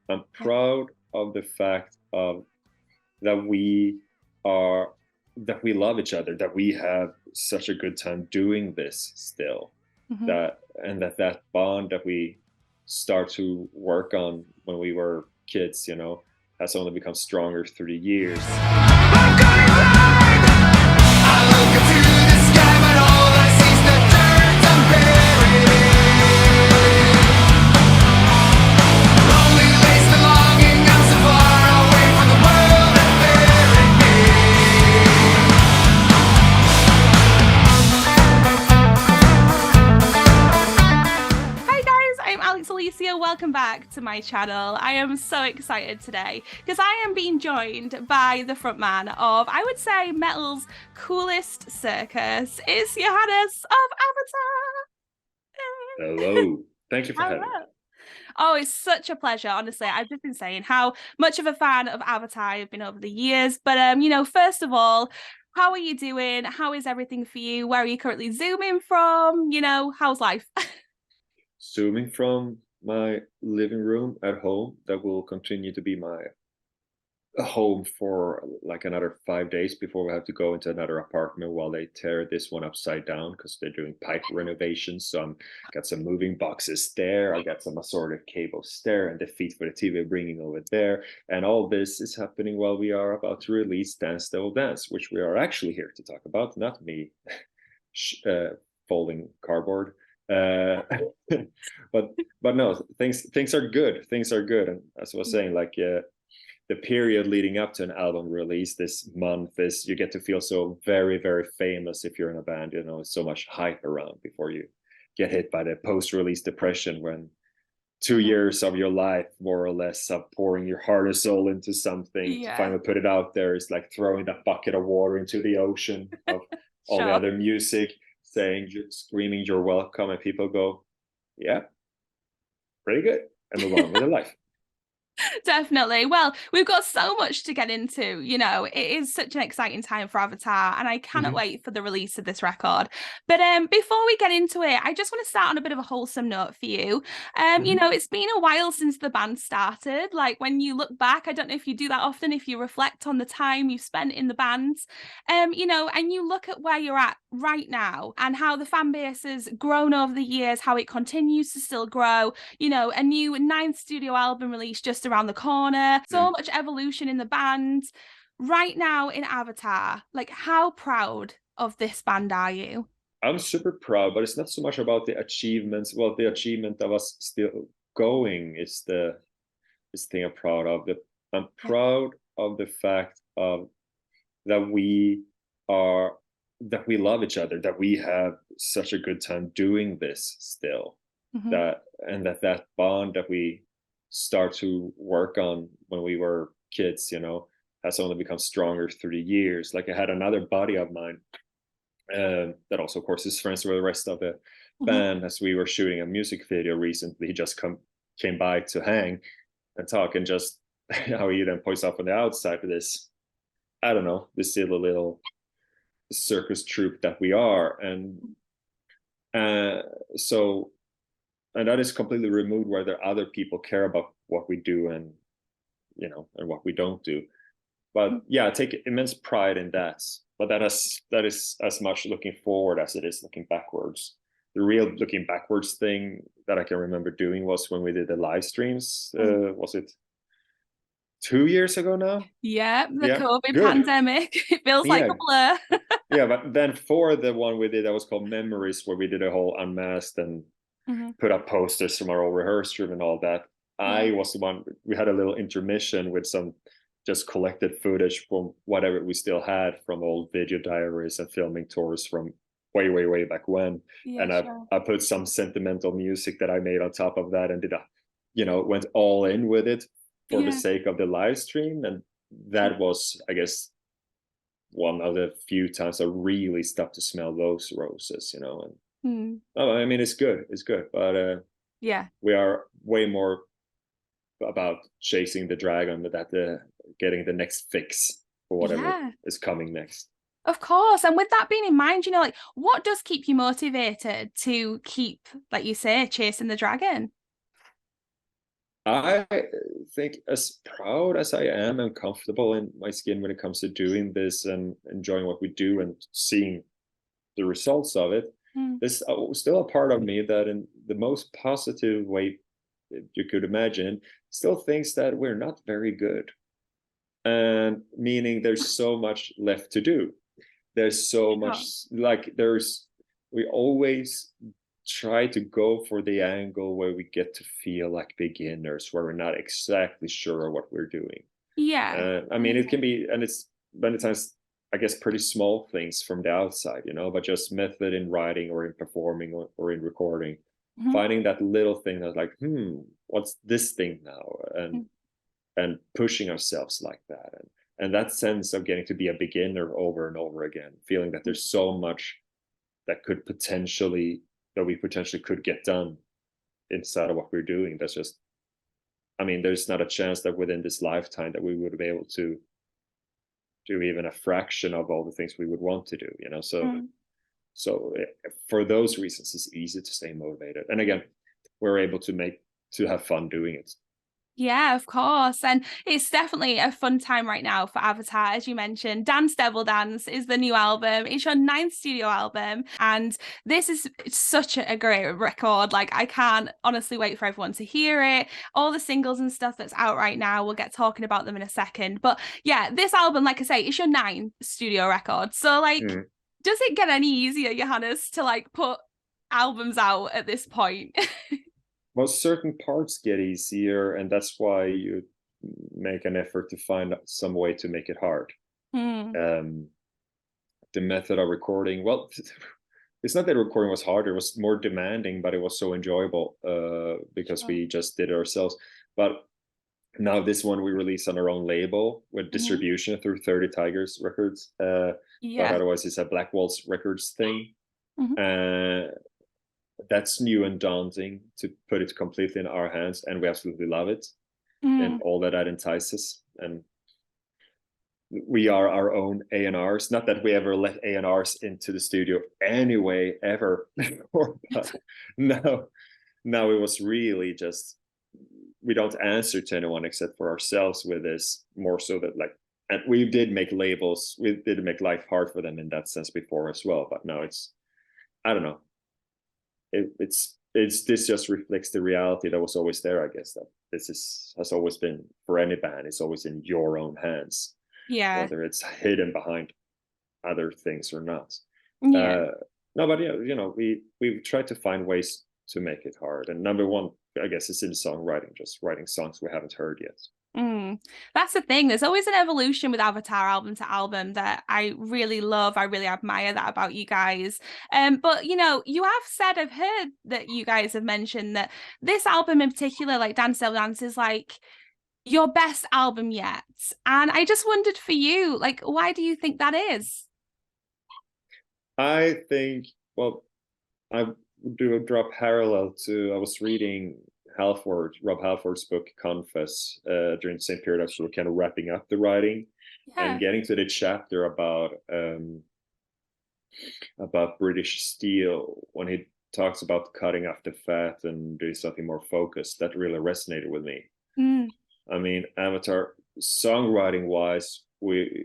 I'm proud of the fact of that we are that we love each other, that we have such a good time doing this still, Mhm. that and that bond that we start to work on when we were kids, has only become stronger through the years. Hi guys, I'm Alex Alicia. Welcome back to my channel. I am so excited today because I am being joined by the frontman of, I would say, metal's coolest circus. It's Johannes of AVATAR. Hello, thank you for having me. Hello. Oh, it's such a pleasure. Honestly, I've just been saying how much of a fan of Avatar I've been over the years. But first of all, how are you doing? How is everything for you? Where are you currently zooming from? How's life? Zooming from my living room at home, that will continue to be my home for like another 5 days before we have to go into another apartment while they tear this one upside down because they're doing pipe renovations. So I'm got some moving boxes there. I got some assorted cables there, and the feet for the TV bringing over there. And all this is happening while we are about to release Dance Devil Dance, which we are actually here to talk about, not me folding cardboard. Uh, but no, things are good. Things are good, and as I was saying, like the period leading up to an album release this month is you get to feel so very, very famous if you're in a band. So much hype around before you get hit by the post-release depression when 2 years of your life, more or less, of pouring your heart and soul into something to Yeah, finally put it out there is like throwing that bucket of water into the ocean of all the sure. other music, saying, screaming, you're welcome, and people go, yeah, pretty good, and move on with their life. Definitely. Well, we've got so much to get into. It is such an exciting time for Avatar, and I cannot Mhm. wait for the release of this record. But before we get into it, I just want to start on a bit of a wholesome note for you. Mhm. It's been a while since the band started. Like when you look back, I don't know if you do that often, if you reflect on the time you spent in the band, and you look at where you're at right now and how the fan base has grown over the years, how it continues to still grow. A new ninth studio album release just around the corner, so Mm. much evolution in the band. Right now in Avatar, like how proud of this band are you? I'm super proud, but it's not so much about the achievements. Well, the achievement of us still going is the thing I'm proud of. I'm Yeah. proud of the fact of that we are that we love each other, that we have such a good time doing this still, Mhm. that bond that we start to work on when we were kids, has only become stronger through the years. Like I had another buddy of mine that also, of course, is friends with the rest of the Mhm. band. As we were shooting a music video recently, he just came by to hang and talk, and just how he then points out from the outside for this, I don't know, this silly little circus troupe that we are. And uh, so, and that is completely removed whether other people care about what we do, and what we don't do. But yeah, I take immense pride in that. But that is as much looking forward as it is looking backwards. The real looking backwards thing that I can remember doing was when we did the live streams. Mhm. Was it 2 years ago now? Yeah, the Yeah, COVID good. pandemic. It feels like Yeah, a blur. yeah. But then for the one we did that was called Memories, where we did a whole unmasked and Mhm. put up posters from our old rehearsal room and all that. Yeah. I was the one. We had a little intermission with some just collected footage from whatever we still had from old video diaries and filming tours from way, way, way back when. Yeah, And I, sure. I put some sentimental music that I made on top of that and went all in with it for the Yeah. sake of the live stream. And that was, I guess, one of the few times I really stopped to smell those roses. And Mm. oh, I mean, it's good, but Yeah. we are way more about chasing the dragon than that getting the next fix for whatever Yeah. is coming next. Of course. And with that being in mind, like what does keep you motivated to keep, like you say, chasing the dragon? I think as proud as I am and comfortable in my skin when it comes to doing this and enjoying what we do and seeing the results of it, Mm. there's still a part of me that, in the most positive way you could imagine, still thinks that we're not very good. And meaning there's so much left to do. There's so much, Sure. like, we always try to go for the angle where we get to feel like beginners, where we're not exactly sure what we're doing. Yeah. I mean, it can be, and it's many times, I guess, pretty small things from the outside, but just method in writing or in performing or in recording, Mhm. finding that little thing that's like, what's this thing now? And pushing ourselves like that. And that sense of getting to be a beginner over and over again, feeling that there's so much that we potentially could get done inside of what we're doing. That's just, I mean, there's not a chance that within this lifetime that we would be able to do even a fraction of all the things we would want to do, so Mm. for those reasons it's easy to stay motivated, and again, we're able to have fun doing it. Yeah, of course. And it's definitely a fun time right now for Avatar. As you mentioned, Dance Devil Dance is the new album. It's your ninth studio album. And this is such a great record. Like, I can't honestly wait for everyone to hear it. All the singles and stuff that's out right now, we'll get talking about them in a second. But yeah, this album, like I say, it's your ninth studio record. So, like, Mm. does it get any easier, Johannes, to like put albums out at this point? Well, certain parts get easier, and that's why you make an effort to find some way to make it hard. Hmm. um, the method of recording, well, it's not that recording was harder, it was more demanding, but it was so enjoyable because Sure. we just did it ourselves. But now this one we release on our own label with Mhm. distribution through 30 Tigers Records, but Yeah. otherwise it's a Black Waltz Records thing. Mhm. uh, that's new and daunting to put it completely in our hands, and we absolutely love it and Mm. all that entices. And we are our own A&Rs. Not that we ever let A&Rs into the studio anyway, ever before, but no, now it was really just, we don't answer to anyone except for ourselves with this, more so that, like, and we did make labels, we did make life hard for them in that sense before as well, but now it's, I don't know, it's this just reflects the reality that was always there, I guess, that has always been, for any band, it's always in your own hands, Yeah. whether it's hidden behind other things or not. Yeah. Uh, no, but yeah, we try to find ways to make it hard. And number one, I guess, is in songwriting, just writing songs we haven't heard yet. Mm. That's the thing. There's always an evolution with Avatar album to album that I really love. I really admire that about you guys. But you have said, I've heard that you guys have mentioned that this album in particular, like Dance Devil Dance, is like your best album yet. And I just wondered for you, like, why do you think that is? I think, well, I do draw a parallel to, I was reading Rob Halford's book Confess during the same period as we were kind of wrapping up the writing and Yeah. getting to the chapter about British Steel, when he talks about cutting off the fat and doing something more focused. That really resonated with me. Mm. I mean, Avatar, songwriting wise, we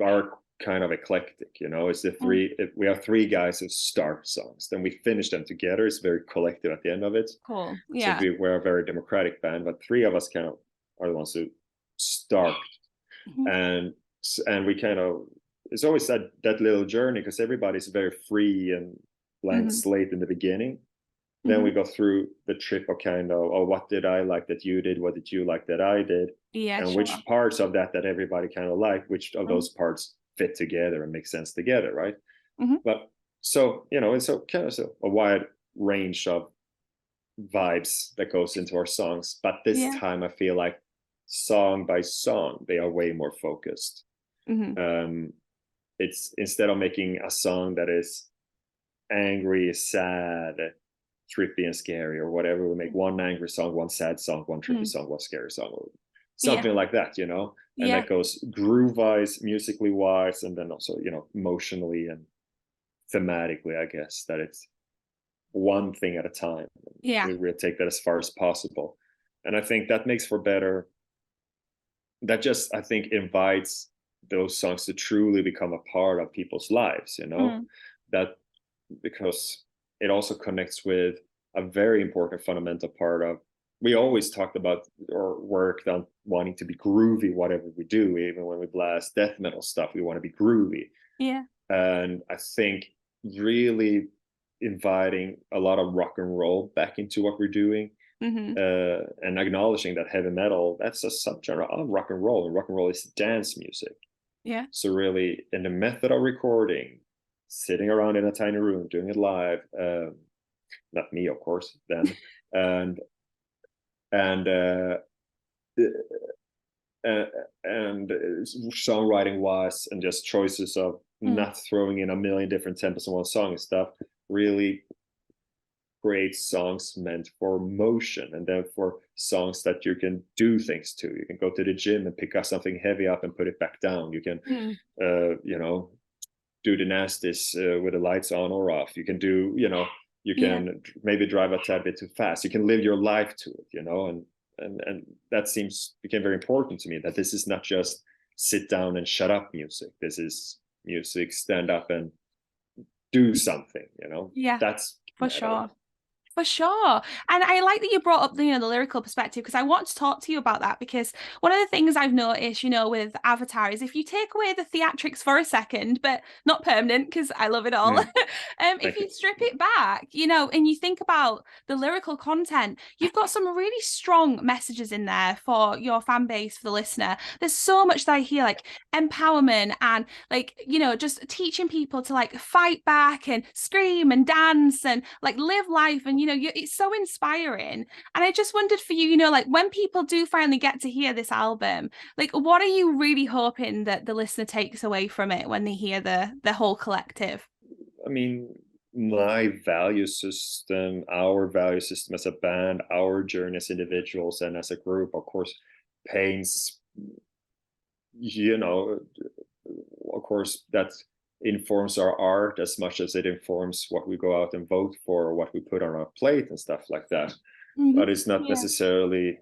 are kind of eclectic, it's the Mm. three, we have three guys who start songs, then we finish them together. It's very collective at the end of it. Cool. So Yeah. we're a very democratic band, but three of us kind of are the ones who start. Mhm. And we kind of, it's always that little journey, because everybody's very free and blank Mhm. slate in the beginning. Then we Mhm. go through the trip of kind of, oh, what did I like that you did? What did you like that I did? Yeah, And sure. which parts of that everybody kind of like, which of Mhm. those parts fit together and make sense together, right? Mhm. But so, it's a kind of a wide range of vibes that goes into our songs. But this Yeah. time I feel like song by song, they are way more focused. Mhm. Um, it's, instead of making a song that is angry, sad, trippy and scary or whatever, we make one angry song, one sad song, one trippy Mhm. song, one scary song, or Yeah. something like that, and Yeah. that goes groove wise, musically wise, and then also, emotionally and thematically, I guess, that it's one thing at a time. Yeah. We really take that as far as possible. And I think that makes for better, that just, I think, invites those songs to truly become a part of people's lives, you know, that, because it also connects with a very important fundamental part of, we always talked about or worked on wanting to be groovy, whatever we do. Even when we blast death metal stuff, we want to be groovy. Yeah. And I think really inviting a lot of rock and roll back into what we're doing, and acknowledging that heavy metal, that's a subgenre of rock and roll, and rock and roll is dance music. Yeah. So really, in the method of recording, sitting around in a tiny room doing it live, not me, of course, then, and songwriting wise, and just choices of not throwing in a million different tempos in one song and stuff, really create songs meant for motion, and therefore songs that you can do things to. You can go to the gym and pick up something heavy up and put it back down. You can you know, do the nasties with the lights on or off. You can do, you know, you can maybe drive a tad bit too fast. You can live your life to it, you know, and that became very important to me, that this is not just sit down and shut up music. This is music, stand up and do something, you know. Yeah, that's for sure. For sure. And I like that you brought up the, you know, the lyrical perspective, because I want to talk to you about that, because one of the things I've noticed, you know, with Avatar is, if you take away the theatrics for a second, but not permanent, because I love it all, if you strip it back, you know, and you think about the lyrical content, you've got some really strong messages in there for your fan base, for the listener. There's so much that I hear, like empowerment and, like, you know, just teaching people to like fight back and scream and dance and like live life. And you know, it's so inspiring. And I just wondered for you, you know, like when people do finally get to hear this album, like what are you really hoping that the listener takes away from it when they hear the whole collective? I mean, my value system, our value system as a band, our journey as individuals and as a group, of course, paints, you know, of course, that informs our art as much as it informs what we go out and vote for, or what we put on our plate and stuff like that. But it's not necessarily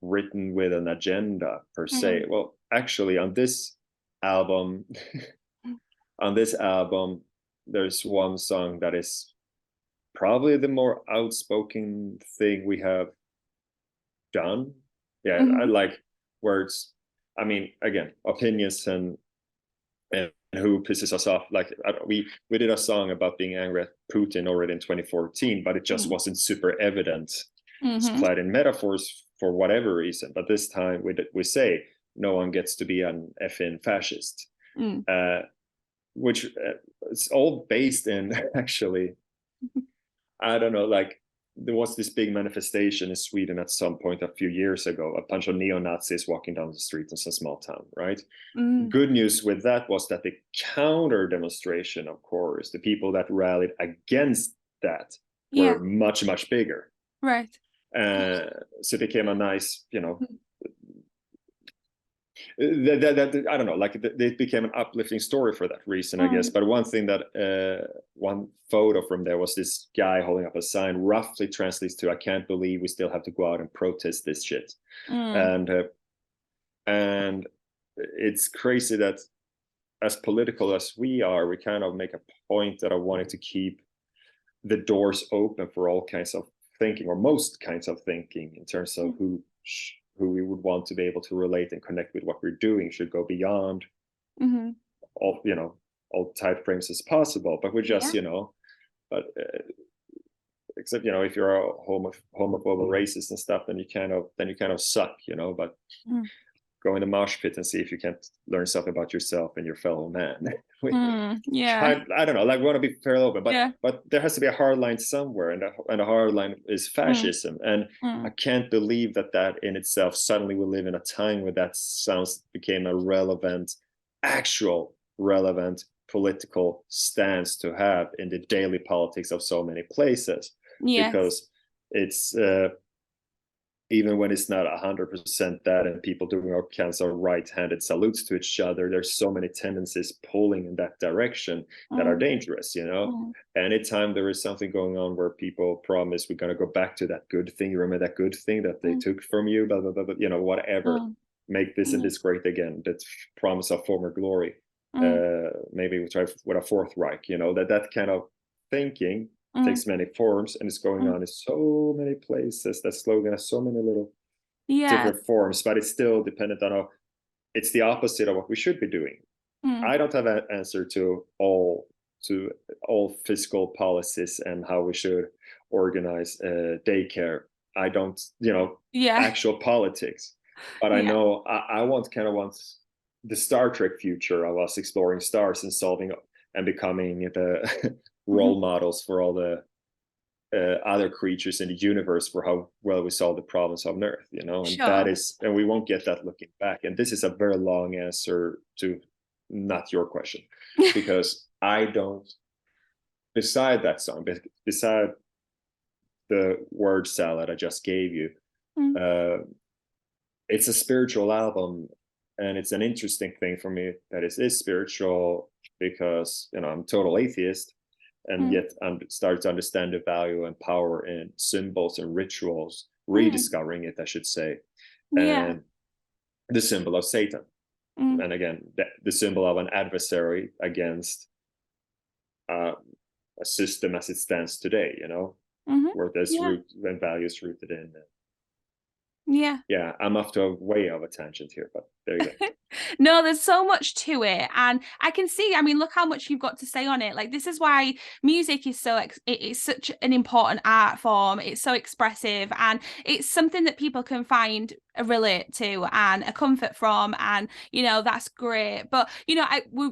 written with an agenda per se. Well, actually, on this album, there's one song that is probably the more outspoken thing we have done. Yeah, I like words. I mean, again, opinions and who pisses us off. Like we did a song about being angry at Putin already in 2014, but it just wasn't super evident. It's applied in metaphors for whatever reason. But this time we say no one gets to be an effing fascist, which it's all based in, actually, I don't know, like there was this big manifestation in Sweden at some point a few years ago, a bunch of neo-Nazis walking down the street in some small town, right? Good news with that was that the counter demonstration, of course, the people that rallied against that were much, much bigger. Right. So it became a nice, you know, that I don't know, like it became an uplifting story for that reason, I guess. But one thing that one photo from there was this guy holding up a sign, roughly translates to, "I can't believe we still have to go out and protest this shit." And it's crazy that as political as we are, we kind of make a point that I wanted to keep the doors open for all kinds of thinking, or most kinds of thinking, in terms of who we would want to be able to relate and connect with what we're doing should go beyond all, you know, all type frames as possible. But we're just, you know, but except, you know, if you're a homophobe or racist and stuff, then you kind of suck, you know. But go in the mosh pit and see if you can't learn something about yourself and your fellow man. I don't know, like we want to be fairly open, but there has to be a hard line somewhere, and a hard line is fascism. And I can't believe that in itself, suddenly we live in a time where that became a actual relevant political stance to have in the daily politics of so many places. Because it's even when it's not 100% that, and people doing all kinds of right-handed salutes to each other, there's so many tendencies pulling in that direction that are Mm, dangerous, you know. mm, Anytime there is something going on where people promise we're going to go back to that good thing, you remember that good thing that they mm, took from you, blah blah blah, blah, you know, whatever, mm, make this and mm, this great again, that promise of former glory. mm, Maybe we try with a fourth Reich, you know, that kind of thinking mm, takes many forms, and it's going mm. on in so many places. That slogan has so many little Yeah. different forms, but it's still dependent on it's the opposite of what we should be doing. Mm, I don't have an answer to all fiscal policies and how we should organize daycare. I don't, you know, yeah. actual politics, but I Yeah. know I want the Star Trek future of us exploring stars and solving and becoming the Mhm. role models for all the other creatures in the universe for how well we solve the problems on Earth, you know, and that Sure. is, and we won't get that looking back. And this is a very long answer to not your question, because I don't, beside that song, beside the word salad I just gave you, Mm, uh, it's a spiritual album, and it's an interesting thing for me that it is spiritual, because, you know, I'm a total atheist, and mm, yet I'm starting to understand the value and power in symbols and rituals, mm. rediscovering it, I should say, Yeah. and the symbol of Satan. Mm, And again, the symbol of an adversary against uh, a system as it stands today, you know, mhm. where there's Yeah. root and values rooted in. Yeah. Yeah, I'm off to a way of a tangent here, but there you go. No, there's so much to it, and I can see, I mean, look how much you've got to say on it. Like, this is why music is it's such an important art form. It's so expressive, and it's something that people can find relate to and a comfort from, and that's great. But we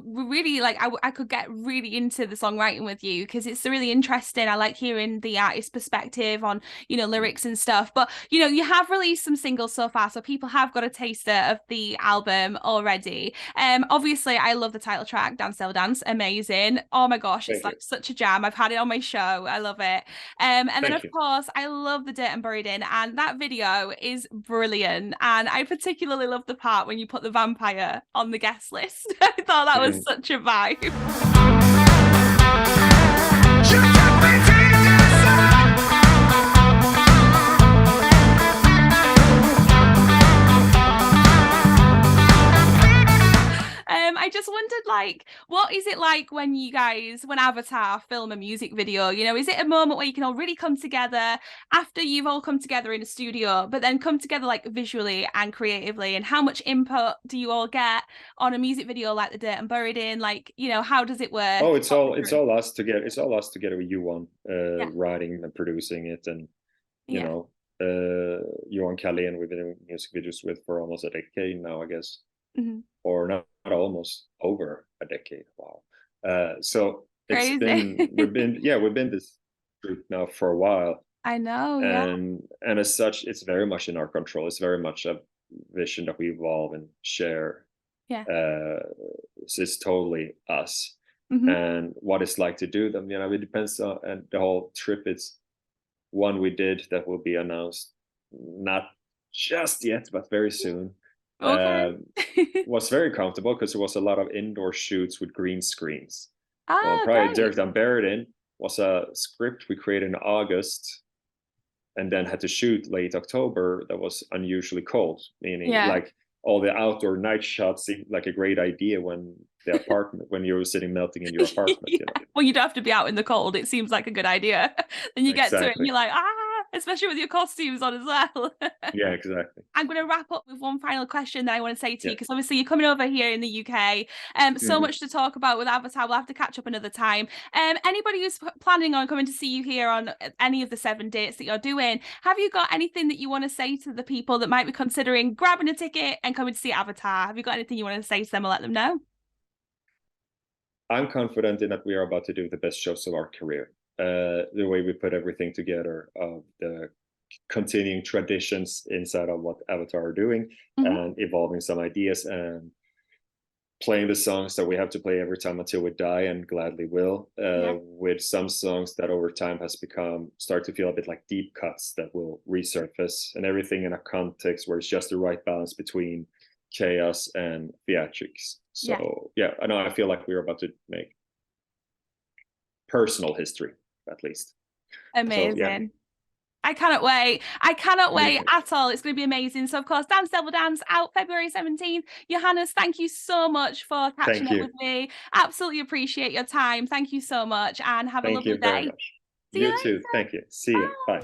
really like, I could get really into the songwriting with you, because it's really interesting. I like hearing the artist's perspective on lyrics and stuff. But you have released some singles so far, so people have got a taster of the album already. Obviously I love the title track, Dance Devil Dance, amazing. Oh my gosh, it's Thank you. like such a jam. I've had it on my show, I love it. And then Thank of you. course I love The Dirt I'm Buried In, and that video is brilliant, and I particularly love the part when you put the vampire on the guest list. I thought that was Mhm. such a vibe. I just wondered, like, what is it like when you guys, when Avatar film a music video? Is it a moment where you can all really come together after you've all come together in a studio, but then come together like visually and creatively? And how much input do you all get on a music video like The Dirt and Buried In? Like, how does it work? Oh, Talk me it's through. all us together. It's all us together with Yuan, Yeah, writing and producing it, and you yeah. know, Johan Kalén we've been doing music videos with for almost a decade now, I guess, Hmm. or not almost, over a decade. Wow. So it's Crazy. been we've been this group now for a while, I know, yeah, and as such, it's very much in our control. It's very much a vision that we evolve and share. yeah. Uh, so it's totally us. Hmm. And what it's like to do them, it depends on, and the whole trip. It's one we did that will be announced not just yet, but very soon. Okay. Was very comfortable because it was a lot of indoor shoots with green screens. Well, Ah, probably great. Dirt I'm Buried In was a script we created in August, and then had to shoot late October. That was unusually cold, meaning Yeah. like all the outdoor night shots seemed like a great idea when you were sitting melting in your apartment, Yeah. Well, you don't have to be out in the cold. It seems like a good idea. Then you get to it and Exactly. you're like, especially with your costumes on as well. Yeah, exactly. I'm going to wrap up with one final question that I want to say to you, Yeah. because obviously you're coming over here in the UK. So Mhm. much to talk about with Avatar. We'll have to catch up another time. Anybody who's planning on coming to see you here on any of the 7 dates that you're doing, have you got anything that you want to say to the people that might be considering grabbing a ticket and coming to see Avatar? Have you got anything you want to say to them or let them know? I'm confident in that we are about to do the best shows of our career. The way we put everything together, of the continuing traditions inside of what Avatar are doing, Hmm. and evolving some ideas, and playing the songs that we have to play every time until we die, and gladly will, with some songs that over time has start to feel a bit like deep cuts that will resurface, and everything in a context where it's just the right balance between chaos and theatrics. So I know, I feel like we're about to make personal history, at least. Amazing. So, I cannot wait. I cannot wait at all. It's going to be amazing. So, of course, Dance Devil Dance out February 17th. Johannes, thank you so much for catching up with me. Absolutely appreciate your time. Thank you so much, and have a lovely day. Thank you very much. You too. Thank you. See you. Bye.